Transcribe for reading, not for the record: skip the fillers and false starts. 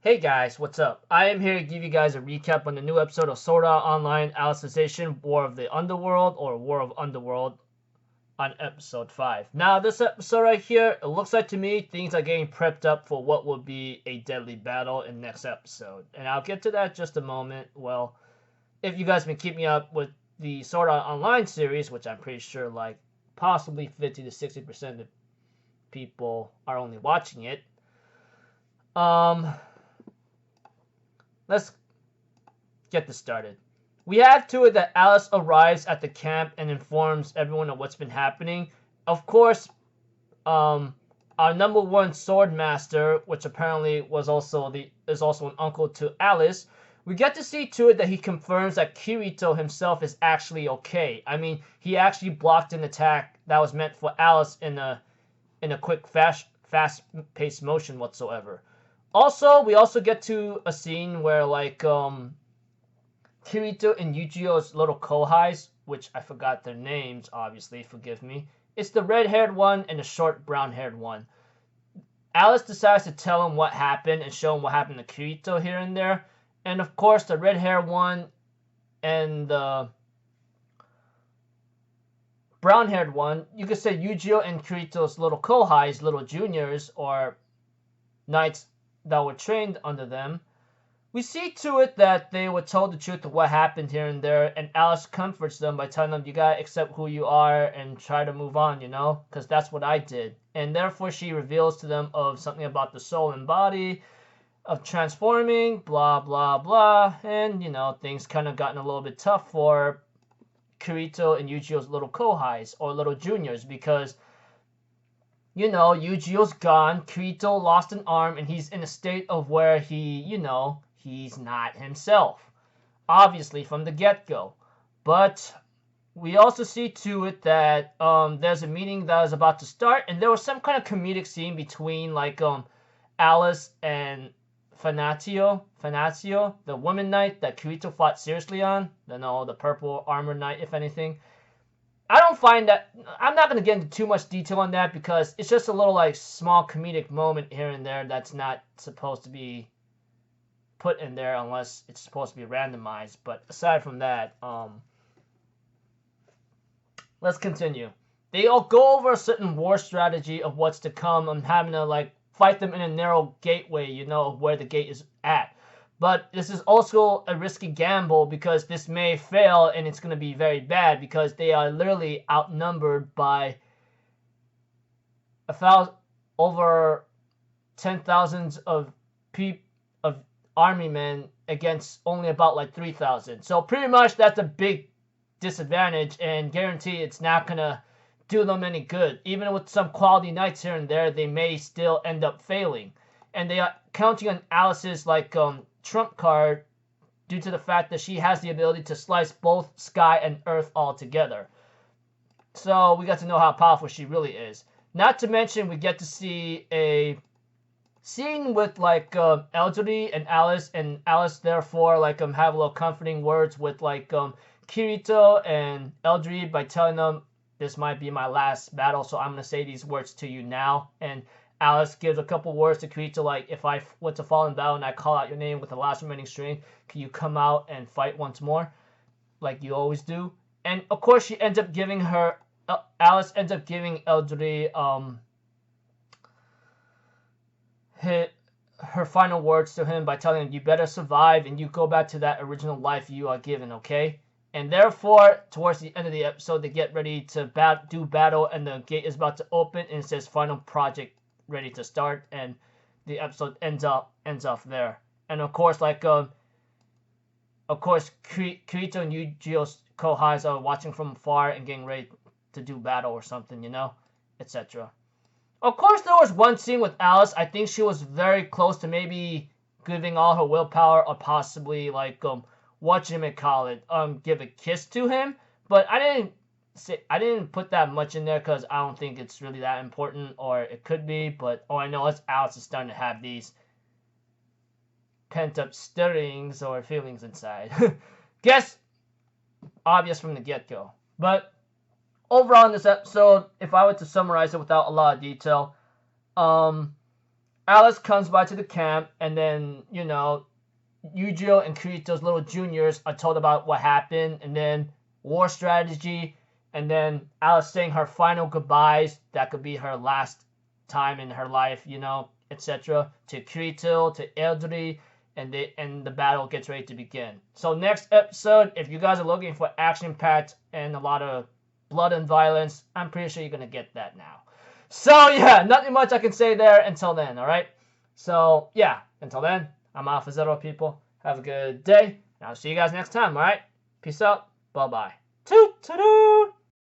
Hey guys, what's up? I am here to give you guys a recap on the new episode of Sword Art Online Alicization War of the Underworld or War of Underworld on episode 5. Now, this episode right here, it looks like to me things are getting prepped up for what will be a deadly battle in next episode. And I'll get to that in just a moment. Well, if you guys been keeping up with the Sword Art Online series, which I'm pretty sure like possibly 50 to 60% of people are only watching it, um, let's get this started. We have to it that Alice arrives at the camp and informs everyone of what's been happening. Of course, our number one sword master, which apparently is also an uncle to Alice, we get to see to it that he confirms that Kirito himself is actually okay. I mean, he actually blocked an attack that was meant for Alice in a quick, fast-paced motion whatsoever. Also, we also get to a scene where like Kirito and Yujio's little kohais, which I forgot their names, obviously, forgive me. It's the red-haired one and the short brown-haired one. Alice decides to tell him what happened and show him what happened to Kirito here and there. And of course, the red-haired one and the brown-haired one, you could say Yujio and Kirito's little kohais, little juniors, or knights that were trained under them. We see to it that they were told the truth of what happened here and there, and Alice comforts them by telling them, you gotta accept who you are and try to move on, you know, because that's what I did. And therefore she reveals to them of something about the soul and body, of transforming, blah, blah, blah, and, you know, things kind of gotten a little bit tough for Kirito and Yujio's little kohais, or little juniors, because you know, Yujio's gone, Kirito lost an arm, and he's in a state of where he, you know, he's not himself. Obviously, from the get-go. But we also see to it that there's a meeting that is about to start, and there was some kind of comedic scene between, like, Alice and Fanatio, the woman knight that Kirito fought seriously on. The purple armor knight, if anything. I don't find that. I'm not going to get into too much detail on that because it's just a little like small comedic moment here and there that's not supposed to be put in there unless it's supposed to be randomized. But aside from that, let's continue. They all go over a certain war strategy of what's to come and having to like fight them in a narrow gateway, you know, where the gate is at. But this is also a risky gamble because this may fail and it's going to be very bad because they are literally outnumbered by over 10,000 of army men against only about like 3,000. So pretty much that's a big disadvantage and guarantee it's not going to do them any good. Even with some quality knights here and there, they may still end up failing. And they are counting on Alice's like trump card due to the fact that she has the ability to slice both sky and earth all together. So we got to know how powerful she really is. Not to mention we get to see a scene with like Elderly and Alice therefore like have a little comforting words with like Kirito and Elderly by telling them this might be my last battle, so I'm gonna say these words to you now. And Alice gives a couple words to Kirito, like, if I were to fall in battle and I call out your name with the last remaining string, can you come out and fight once more, like you always do? And of course, she ends up giving Alice ends up giving Elderly her final words to him by telling him, you better survive and you go back to that original life you are given, okay? And therefore, towards the end of the episode, they get ready to do battle, and the gate is about to open, and it says final project ready to start, and the episode ends off there. And of course, like Kirito and Yujio's kohais are watching from afar and getting ready to do battle or something, you know, etc. Of course, there was one scene with Alice. I think she was very close to maybe giving all her willpower, or possibly like give a kiss to him. But I didn't put that much in there because I don't think it's really that important, or it could be, but all I know is Alice is starting to have these pent up stirrings or feelings inside. Guess obvious from the get go. But overall in this episode, if I were to summarize it without a lot of detail, Alice comes by to the camp, and then, you know, Yujiro and Kirito's little juniors are told about what happened, and then war strategy, and then Alice saying her final goodbyes. That could be her last time in her life, you know, etc. To Kirito, to Eldri, and the battle gets ready to begin. So next episode, if you guys are looking for action-packed and a lot of blood and violence, I'm pretty sure you're gonna get that now. So yeah, nothing much I can say there until then, alright? So yeah, until then, I'm Alpha Zero, people. Have a good day, and I'll see you guys next time, alright? Peace out, bye-bye. Toot-toot-toot!